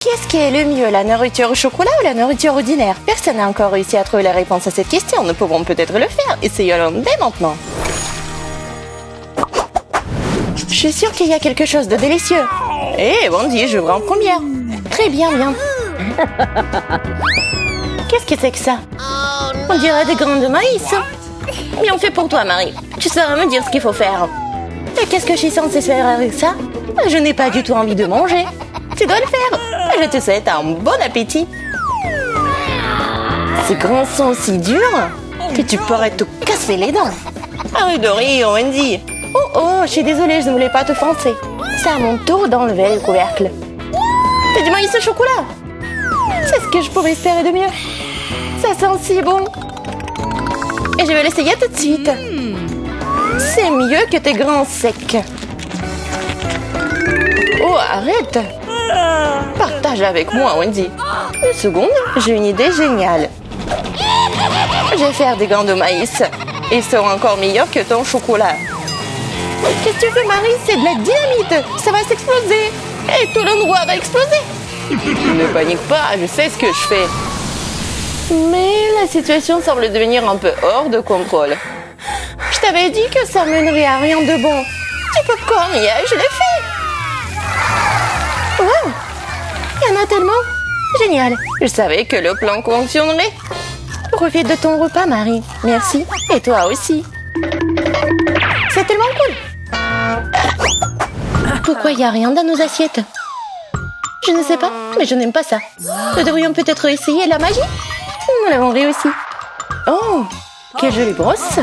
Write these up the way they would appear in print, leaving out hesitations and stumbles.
Qu'est-ce qui est le mieux, la nourriture au chocolat ou la nourriture ordinaire? Personne n'a encore réussi à trouver la réponse à cette question. Nous pouvons peut-être le faire. Essayons dès maintenant. Je suis sûre qu'il y a quelque chose de délicieux. Eh, Wendy, j'ouvre en première. Très bien, bien. Qu'est-ce que c'est que ça? On dirait des grains de maïs. Bien fait pour toi, Marie. Tu sauras me dire ce qu'il faut faire. Et qu'est-ce que je suis censée faire avec ça? Je n'ai pas du tout envie de manger. Tu dois le faire. Je te souhaite un bon appétit. Ces grains sont aussi durs que tu pourrais te casser les dents. Arrête de rire, Wendy. Oh, je suis désolée, je ne voulais pas te froncer. C'est à mon tour d'enlever le couvercle. C'est du maïs au chocolat. C'est ce que je pouvais espérer de mieux. Ça sent si bon. Et je vais l'essayer tout de suite. C'est mieux que tes grains secs. Oh, arrête. Partage avec moi, Wendy. Une seconde, j'ai une idée géniale. Je vais faire des grains de maïs. Ils seront encore meilleurs que ton chocolat. Qu'est-ce que tu fais, Marie? C'est de la dynamite. Ça va s'exploser. Et tout l'endroit va exploser. Ne panique pas, je sais ce que je fais. Mais la situation semble devenir un peu hors de contrôle. Je t'avais dit que ça mènerait à rien de bon. Du popcorn, je l'ai fait. Wow, il y en a tellement. Génial. Je savais que le plan fonctionnerait. Profite de ton repas, Marie. Merci. Et toi aussi. C'est tellement cool. Pourquoi il n'y a rien dans nos assiettes? Je ne sais pas, mais je n'aime pas ça. Nous devrions peut-être essayer la magie. Nous l'avons réussi. Oh, quelle jolie brosse.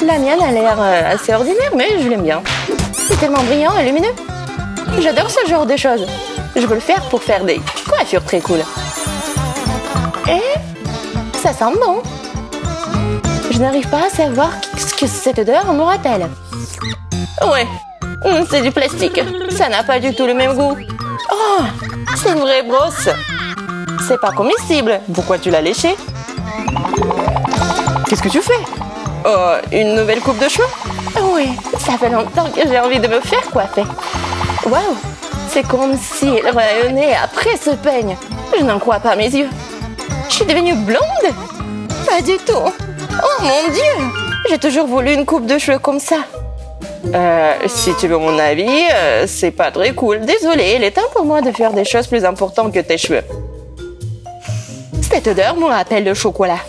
La mienne a l'air assez ordinaire, mais je l'aime bien. C'est tellement brillant et lumineux. J'adore ce genre de choses. Je veux le faire pour faire des coiffures très cool. Et ça sent bon. Je n'arrive pas à savoir ce que cette odeur me rappelle. Ouais, c'est du plastique. Ça n'a pas du tout le même goût. Oh, c'est une vraie brosse. C'est pas comestible. Pourquoi tu l'as léché? Qu'est-ce que tu fais? Oh, une nouvelle coupe de cheveux? Oui, ça fait longtemps que j'ai envie de me faire coiffer. Waouh, c'est comme si elle rayonnait après ce peigne. Je n'en crois pas mes yeux. Je suis devenue blonde? Pas du tout. Oh mon Dieu, j'ai toujours voulu une coupe de cheveux comme ça. Si tu veux mon avis, c'est pas très cool. Désolée, il est temps pour moi de faire des choses plus importantes que tes cheveux. Cette odeur me rappelle le chocolat.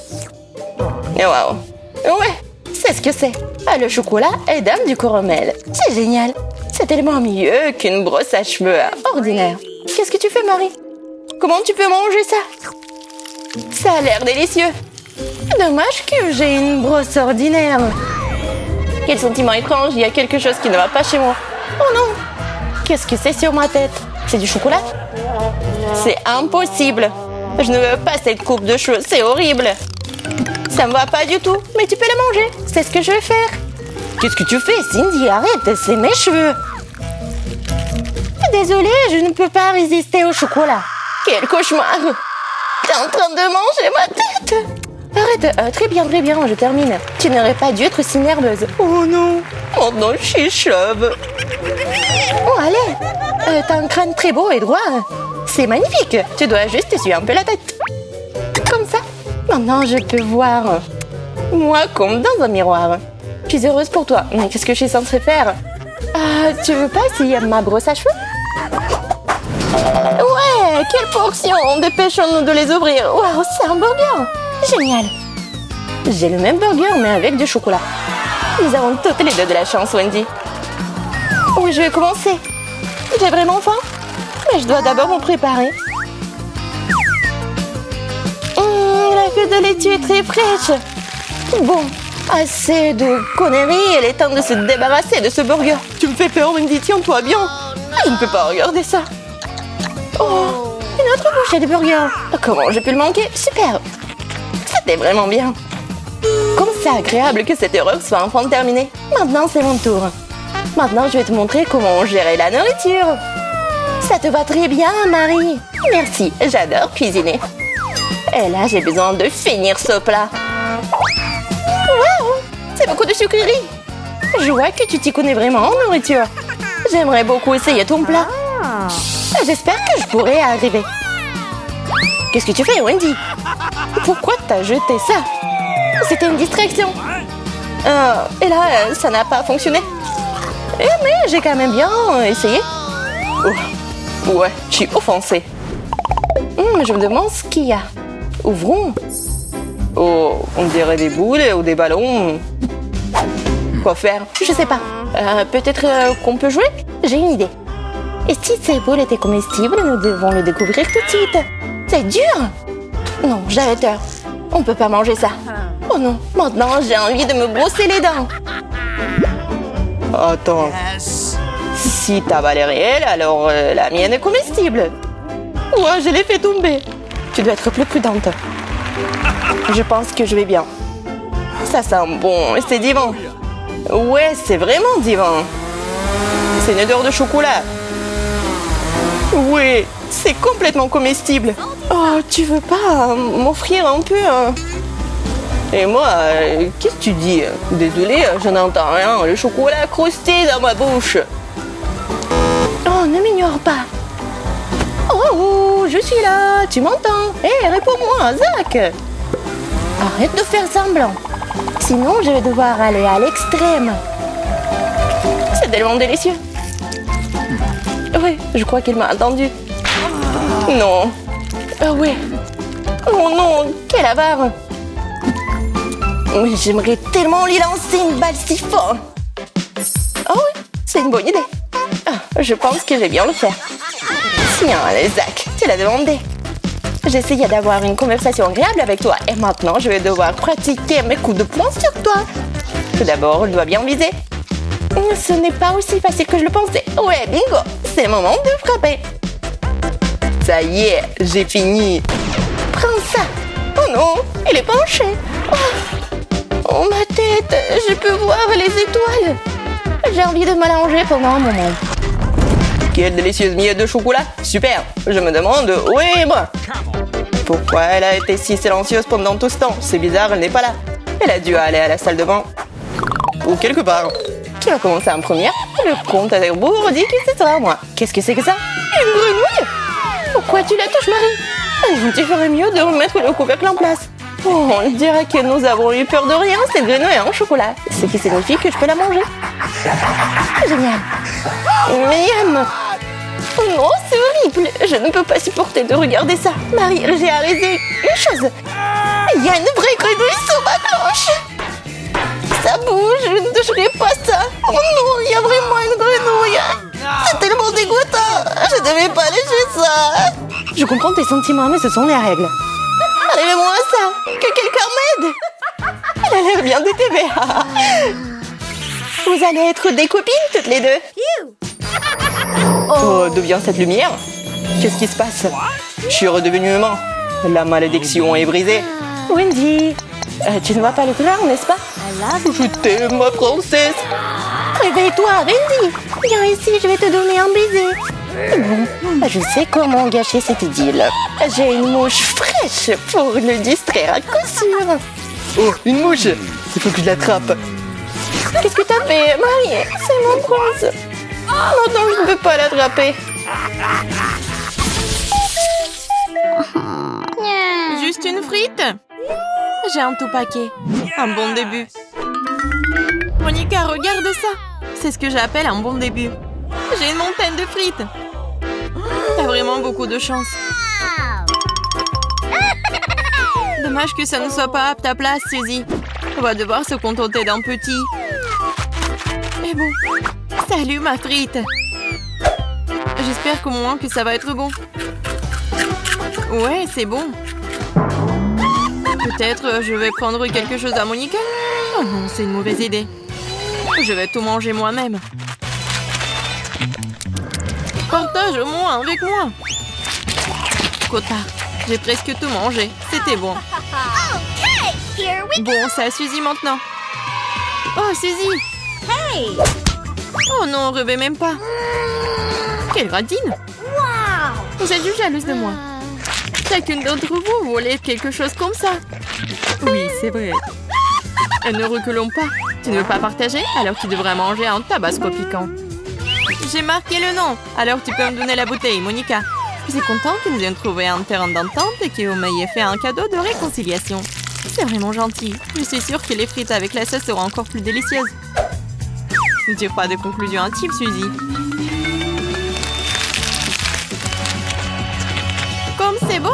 Waouh. Ouais, c'est ce que c'est. Le chocolat est dame du caramel. C'est génial. C'est tellement mieux qu'une brosse à cheveux ordinaire. Qu'est-ce que tu fais, Marie? Comment tu peux manger ça? Ça a l'air délicieux. Dommage que j'ai une brosse ordinaire. Quel sentiment étrange, il y a quelque chose qui ne va pas chez moi. Oh non! Qu'est-ce que c'est sur ma tête? C'est du chocolat? C'est impossible. Je ne veux pas cette coupe de cheveux, c'est horrible. Ça me va pas du tout, mais tu peux la manger. C'est ce que je vais faire. Qu'est-ce que tu fais, Cindy? Arrête, c'est mes cheveux. Désolée, je ne peux pas résister au chocolat. Quel cauchemar! T'es en train de manger ma tête! Arrête, très bien, je termine. Tu n'aurais pas dû être si nerveuse. Oh non, maintenant je suis chauve. Oh, allez, t'as un crâne très beau et droit. C'est magnifique, tu dois juste essuyer un peu la tête. Comme ça, maintenant je peux voir moi comme dans un miroir. Je suis heureuse pour toi, mais qu'est-ce que je suis censée faire? Tu veux pas essayer ma brosse à cheveux? Ouais, quelle portion! Dépêchons-nous de les ouvrir. Waouh, c'est un burger! Génial! J'ai le même burger, mais avec du chocolat. Nous avons toutes les deux de la chance, Wendy. Oui, je vais commencer. J'ai vraiment faim, mais je dois d'abord me préparer. La feuille de laitue est très fraîche. Bon, assez de conneries, il est temps de se débarrasser de ce burger. Tu me fais peur, Wendy, tiens-toi bien. Je ne peux pas regarder ça. Oh, une autre bouchée de burger. Comment j'ai pu le manquer? Super. C'était vraiment bien. Comme c'est agréable que cette erreur soit enfin terminée. Maintenant, c'est mon tour. Maintenant, je vais te montrer comment gérer la nourriture. Ça te va très bien, Marie. Merci, j'adore cuisiner. Et là, j'ai besoin de finir ce plat. Waouh, c'est beaucoup de sucreries. Je vois que tu t'y connais vraiment en nourriture. J'aimerais beaucoup essayer ton plat. J'espère que je pourrai y arriver. Qu'est-ce que tu fais, Wendy? Pourquoi t'as jeté ça? C'était une distraction. Et là, ça n'a pas fonctionné. Mais j'ai quand même bien essayé. Oh, ouais, je suis offensée. Je me demande ce qu'il y a. Ouvrons. Oh, on dirait des boules ou des ballons. Quoi faire? Je sais pas. Peut-être qu'on peut jouer? J'ai une idée. Et si ces boules étaient comestibles, nous devons le découvrir tout de suite. C'est dur. Non, j'avais tort. On peut pas manger ça. Oh non, maintenant j'ai envie de me brosser les dents. Attends. Si ta balle est réelle, alors la mienne est comestible. Ouais, je l'ai fait tomber. Tu dois être plus prudente. Je pense que je vais bien. Ça sent bon, c'est divin. Ouais, c'est vraiment divin. C'est une odeur de chocolat. Oui, c'est complètement comestible. Oh, tu veux pas m'offrir un peu Et moi, qu'est-ce que tu dis? Désolée, je n'entends rien. Le chocolat croustille dans ma bouche. Oh, ne m'ignore pas. Oh, je suis là. Tu m'entends? Hé, réponds-moi, Zach. Arrête de faire semblant. Sinon, je vais devoir aller à l'extrême. C'est tellement délicieux. Oui, je crois qu'il m'a entendu. Non. Ah ouais. Oh non, quelle avare. Mais j'aimerais tellement lui lancer une balle si fort. Oh oui, c'est une bonne idée. Je pense que je vais bien le faire. Tiens, Zach, tu l'as demandé. J'essayais d'avoir une conversation agréable avec toi et maintenant je vais devoir pratiquer mes coups de poing sur toi. Tout d'abord, je dois bien viser. Ce n'est pas aussi facile que je le pensais. Ouais, bingo, c'est le moment de frapper. Ça y est, j'ai fini. Prends ça. Oh non, il est penché. Oh, ma tête, je peux voir les étoiles. J'ai envie de m'allonger pendant un moment. Quelle délicieuse miette de chocolat. Super. Je me demande où est moi. Pourquoi elle a été si silencieuse pendant tout ce temps? C'est bizarre, elle n'est pas là. Elle a dû aller à la salle de bain. Ou quelque part. Qui va commencer en première? Le compte à rebours dit que ce sera moi. Qu'est-ce que c'est que ça? Une grenouille? Pourquoi tu la touches, Marie? Tu ferais mieux de remettre le couvercle en place. Oh, on dirait que nous avons eu peur de rien. Cette grenouille est en chocolat. Ce qui signifie que je peux la manger. Génial. Miam. Oh non, c'est horrible. Je ne peux pas supporter de regarder ça. Marie, j'ai réalisé une chose. Il y a une vraie grenouille sur ma planche. Ça bouge, je ne toucherai pas ça. Oh non, il y a vraiment une grenouille. C'est tellement dégoûtant. Je ne devais pas lécher ça. Je comprends tes sentiments, mais ce sont les règles. Enlevez-moi ça. Que quelqu'un m'aide. Elle a l'air bien de t'aimer. Vous allez être des copines toutes les deux. Oh, d'où vient cette lumière? Qu'est-ce qui se passe? Je suis redevenue humain. La malédiction est brisée. Wendy, tu ne vois pas le grand, n'est-ce pas? Je t'aime, ma princesse. Réveille-toi, Wendy. Viens ici, je vais te donner un baiser. Bon, je sais comment gâcher cette idylle. J'ai une mouche fraîche pour le distraire à coup sûr. Oh, une mouche. Il faut que je l'attrape. Qu'est-ce que t'as fait, Marie? C'est mon prince. Maintenant, je ne peux pas l'attraper. Juste une frite? J'ai un tout paquet. Un bon début. Monica, regarde ça. C'est ce que j'appelle un bon début. J'ai une montagne de frites. T'as vraiment beaucoup de chance. Dommage que ça ne soit pas à ta place, Suzy. On va devoir se contenter d'un petit. Mais bon. Salut, ma frite. J'espère qu'au moins que ça va être bon. Ouais, c'est bon. Peut-être je vais prendre quelque chose à Monica. Oh non, c'est une mauvaise idée. Je vais tout manger moi-même. Partage au moins avec moi. Quota. J'ai presque tout mangé. C'était bon. Bon, c'est à Suzy maintenant. Oh, Suzy. Oh non, rêvez même pas. Quelle radine. Vous êtes juste jalouse de moi. Chacune d'entre vous voulait quelque chose comme ça. Oui, c'est vrai. Et ne reculons pas. Tu ne veux pas partager? Alors tu devrais manger un tabasco piquant. J'ai marqué le nom. Alors tu peux me donner la bouteille, Monica. Je suis contente que nous ayons trouvé un terrain d'entente et que vous m'ayez fait un cadeau de réconciliation. C'est vraiment gentil. Je suis sûre que les frites avec la sauce seront encore plus délicieuses. Ne tire pas de conclusion hâtive, Suzy. Comme c'est beau!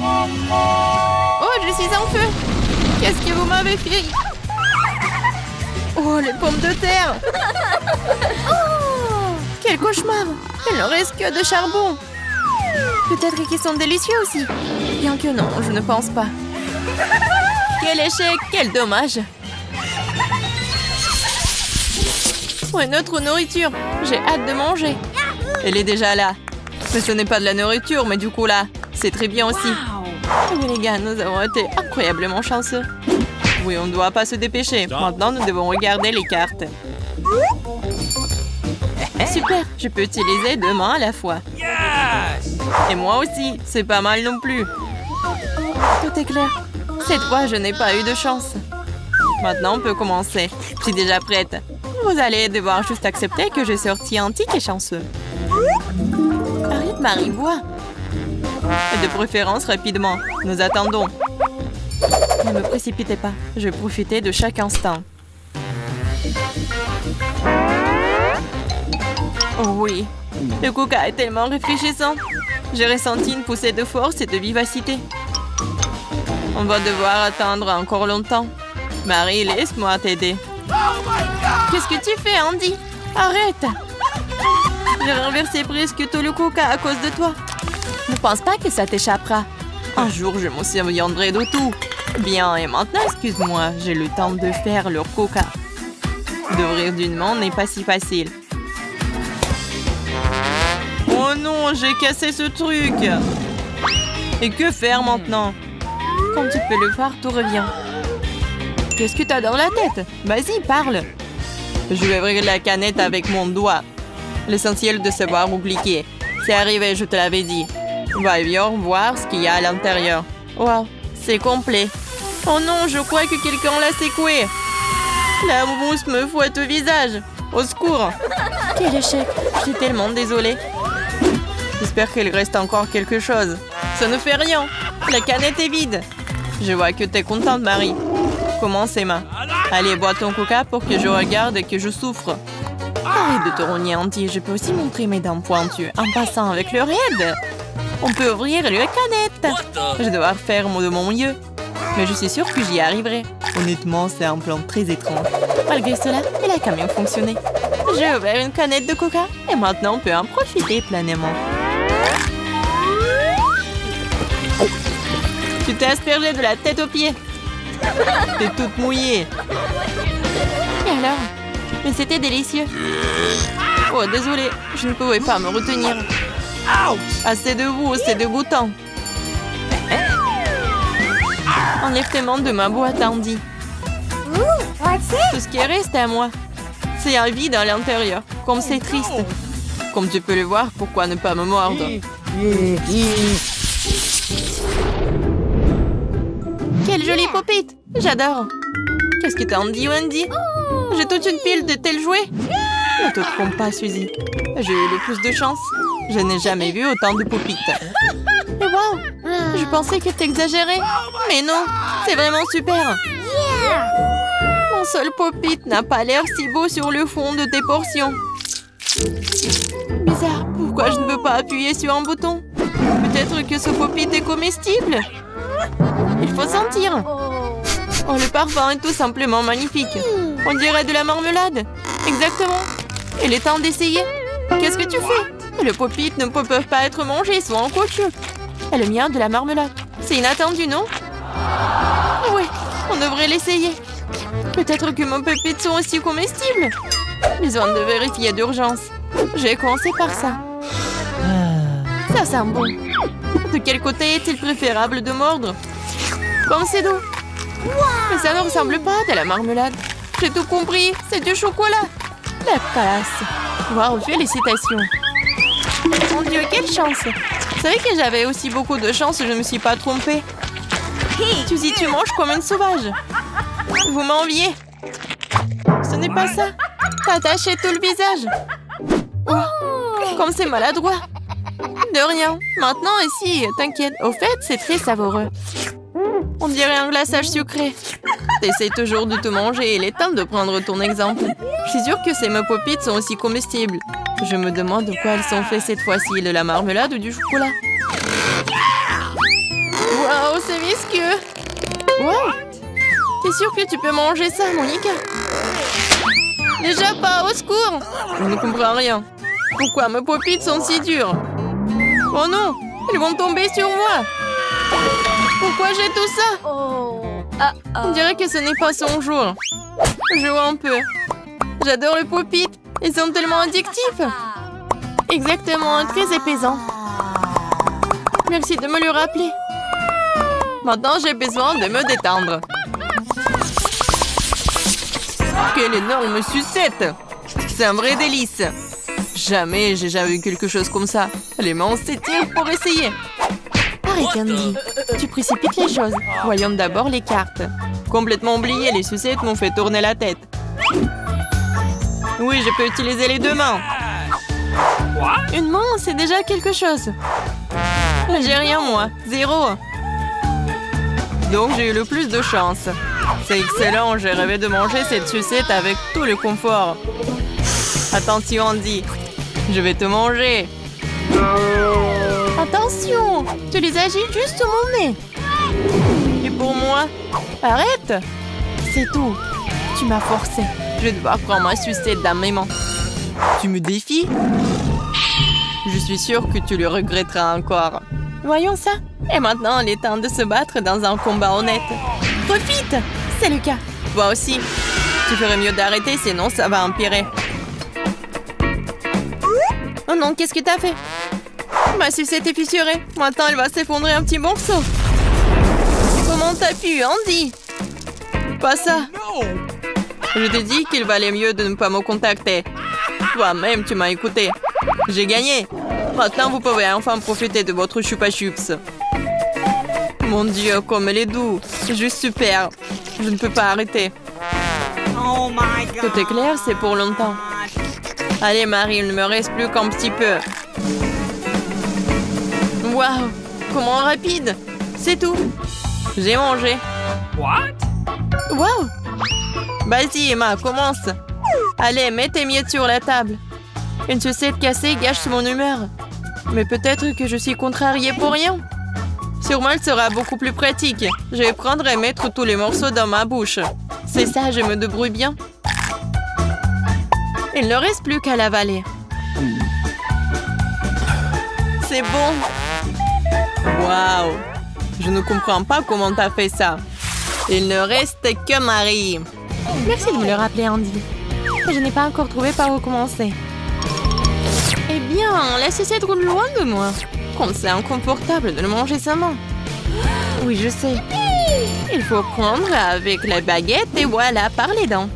Oh, je suis en feu! Qu'est-ce que vous m'avez fait? Oh, les pommes de terre! Oh, quel cauchemar! Il ne reste que de charbon! Peut-être qu'ils sont délicieux aussi. Bien que non, je ne pense pas. Quel échec! Quel dommage! Oh, une autre nourriture! J'ai hâte de manger! Elle est déjà là. Mais ce n'est pas de la nourriture, mais du coup là, c'est très bien aussi. Mais les gars, nous avons été incroyablement chanceux. Oui, on ne doit pas se dépêcher. Maintenant, nous devons regarder les cartes. Super, je peux utiliser 2 mains à la fois. Et moi aussi, c'est pas mal non plus. Tout est clair. Cette fois, je n'ai pas eu de chance. Maintenant, on peut commencer. Je suis déjà prête. Vous allez devoir juste accepter que j'ai sorti antique et chanceux. Arrête, Marie, bois. Et de préférence rapidement. Nous attendons. Ne me précipitez pas. Je vais profiter de chaque instant. Oh oui. Le coca est tellement rafraîchissant. J'ai ressenti une poussée de force et de vivacité. On va devoir attendre encore longtemps. Marie, laisse-moi t'aider. Qu'est-ce que tu fais, Andy? Arrête! J'ai renversé presque tout le coca à cause de toi. Ne pense pas que ça t'échappera. Un jour, je me souviendrai de tout. Bien, et maintenant, excuse-moi, j'ai le temps de faire leur coca. D'ouvrir d'une main n'est pas si facile. Oh non, j'ai cassé ce truc. Et que faire maintenant? Comme tu peux le voir, tout revient. Qu'est-ce que t'as dans la tête? Vas-y, parle. Je vais ouvrir la canette avec mon doigt. L'essentiel de savoir oublier. C'est arrivé, je te l'avais dit. Va bien voir ce qu'il y a à l'intérieur. Wow, c'est complet. Oh non, je crois que quelqu'un l'a secoué. La mousse me fouette au visage. Au secours. Quel échec. Je suis tellement désolée. J'espère qu'il reste encore quelque chose. Ça ne fait rien. La canette est vide. Je vois que t'es contente, Marie. Comment c'est, ma? Allez, bois ton coca pour que je regarde et que je souffre. Arrête de te rogner, Andy. Je peux aussi montrer mes dents pointues en passant avec le raid. On peut ouvrir la canette. Je dois faire de mon mieux. Mais je suis sûre que j'y arriverai. Honnêtement, c'est un plan très étrange. Malgré cela, il a quand même fonctionné. J'ai ouvert une canette de coca et maintenant on peut en profiter pleinement. Tu t'es aspergée de la tête aux pieds. T'es toute mouillée. Et alors? Mais c'était délicieux. Oh, désolée, je ne pouvais pas me retenir. Assez de vous, c'est dégoûtant. Enlève tes mains de ma boîte, Andy. Tout ce qui reste à moi, c'est un vide à l'intérieur. Comme c'est triste. Comme tu peux le voir, pourquoi ne pas me mordre? Quelle jolie popite! J'adore! Qu'est-ce que t'as, Andy, Wendy? J'ai toute une pile de tels jouets! Ne te trompe pas, Suzy. J'ai eu le plus de chance. Je n'ai jamais vu autant de popites. Mais wow! Je pensais que t'exagérais. Mais non, c'est vraiment super! Mon seul popite n'a pas l'air si beau sur le fond de tes portions. Bizarre, pourquoi je ne peux pas appuyer sur un bouton? Peut-être que ce popite est comestible? Il faut sentir. Oh, le parfum est tout simplement magnifique. On dirait de la marmelade. Exactement. Il est temps d'essayer. Qu'est-ce que tu fais? Le popite ne peut pas être mangé, ils sont en caoutchouc. Et le mien de la marmelade. C'est inattendu, non? Oui, on devrait l'essayer. Peut-être que mes pépites sont aussi comestibles. Besoin de vérifier d'urgence. Je vais commencer par ça. Ça sent bon. De quel côté est-il préférable de mordre? Comme c'est doux. Mais ça ne ressemble pas à de la marmelade. J'ai tout compris, c'est du chocolat. La classe. Wow, félicitations. Mon Dieu, quelle chance. Vous savez que j'avais aussi beaucoup de chance, je ne me suis pas trompée. Suzy, tu manges comme une sauvage. Vous m'enviez. Ce n'est pas ça. T'as taché tout le visage. Oh, comme c'est maladroit. De rien. Maintenant, ici, t'inquiète. Au fait, c'est très savoureux. On dirait un glaçage sucré. T'essayes toujours de te manger. Il est temps de prendre ton exemple. Je suis sûre que ces me popites sont aussi comestibles. Je me demande de quoi elles sont faites cette fois-ci. De la marmelade ou du chocolat? Waouh, c'est visqueux. Wow. T'es sûre que tu peux manger ça, Monica? Déjà pas, au secours! Je ne comprends rien. Pourquoi mes popites sont si dures? Oh non, elles vont tomber sur moi. Pourquoi j'ai tout ça? On dirait que ce n'est pas son jour. Je vois un peu. J'adore les popites. Ils sont tellement addictifs. Exactement, très épaisants. Merci de me le rappeler. Maintenant, j'ai besoin de me détendre. Quelle énorme sucette! C'est un vrai délice. Jamais j'ai jamais eu quelque chose comme ça. Les mains s'étirent pour essayer. Arrête, Andy. Tu précipites les choses. Voyons d'abord les cartes. Complètement oublié, les sucettes m'ont fait tourner la tête. Oui, je peux utiliser les deux mains. Une main, c'est déjà quelque chose. J'ai rien, moi. 0. Donc, j'ai eu le plus de chance. C'est excellent, j'ai rêvé de manger cette sucette avec tout le confort. Attention, Andy. Je vais te manger. Attention, tu les agites juste sur mon nez. Et pour moi, arrête. C'est tout. Tu m'as forcé. Je vais devoir prendre ma sucette dans mes mains. Tu me défies? Je suis sûre que tu le regretteras encore. Voyons ça. Et maintenant, il est temps de se battre dans un combat honnête. Profite! C'est le cas. Toi aussi. Tu ferais mieux d'arrêter, sinon ça va empirer. Oh non, qu'est-ce que t'as fait? Ma sucette est fissurée. Maintenant, elle va s'effondrer un petit morceau. Comment t'as pu, Andy? Pas ça. Je t'ai dit qu'il valait mieux de ne pas me contacter. Toi-même, tu m'as écouté. J'ai gagné. Maintenant, vous pouvez enfin profiter de votre chupa chups. Mon Dieu, comme elle est douce. C'est juste super. Je ne peux pas arrêter. Oh my God. Tout est clair, c'est pour longtemps. Allez, Marie, il ne me reste plus qu'un petit peu. Waouh, comment rapide. C'est tout. J'ai mangé. What? Waouh. Vas-y, Emma, commence. Allez, mets tes miettes sur la table. Une sucette cassée gâche mon humeur. Mais peut-être que je suis contrariée pour rien. Sûrement, elle sera beaucoup plus pratique. Je vais prendre et mettre tous les morceaux dans ma bouche. C'est ça, je me débrouille bien. Il ne reste plus qu'à l'avaler. C'est bon. Waouh. Je ne comprends pas comment t'as fait ça. Il ne reste que Marie. Merci de me le rappeler, Andy. Je n'ai pas encore trouvé par où commencer. Eh bien, la sucette roule loin de moi. Comme c'est inconfortable de le manger sa main. Oui, je sais. Il faut prendre avec la baguette et voilà, par les dents.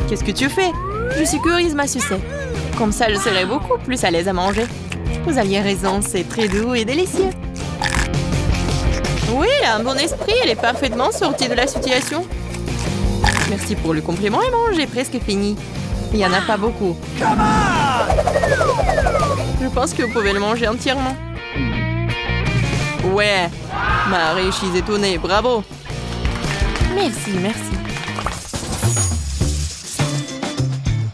Qu'est-ce que tu fais? Je sécurise ma sucette. Comme ça, je serai beaucoup plus à l'aise à manger. Vous aviez raison, c'est très doux et délicieux. Oui, un bon esprit, elle est parfaitement sortie de la situation. Merci pour le compliment, Emma, j'ai presque fini. Il n'y en a pas beaucoup. Je pense que vous pouvez le manger entièrement. Ouais, Marie, je suis étonnée, bravo. Merci, merci.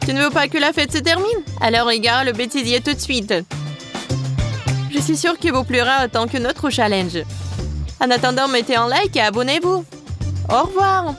Tu ne veux pas que la fête se termine? Alors regarde le bêtisier tout de suite. Je suis sûre que vous plaira autant que notre challenge. En attendant, mettez un like et abonnez-vous. Au revoir.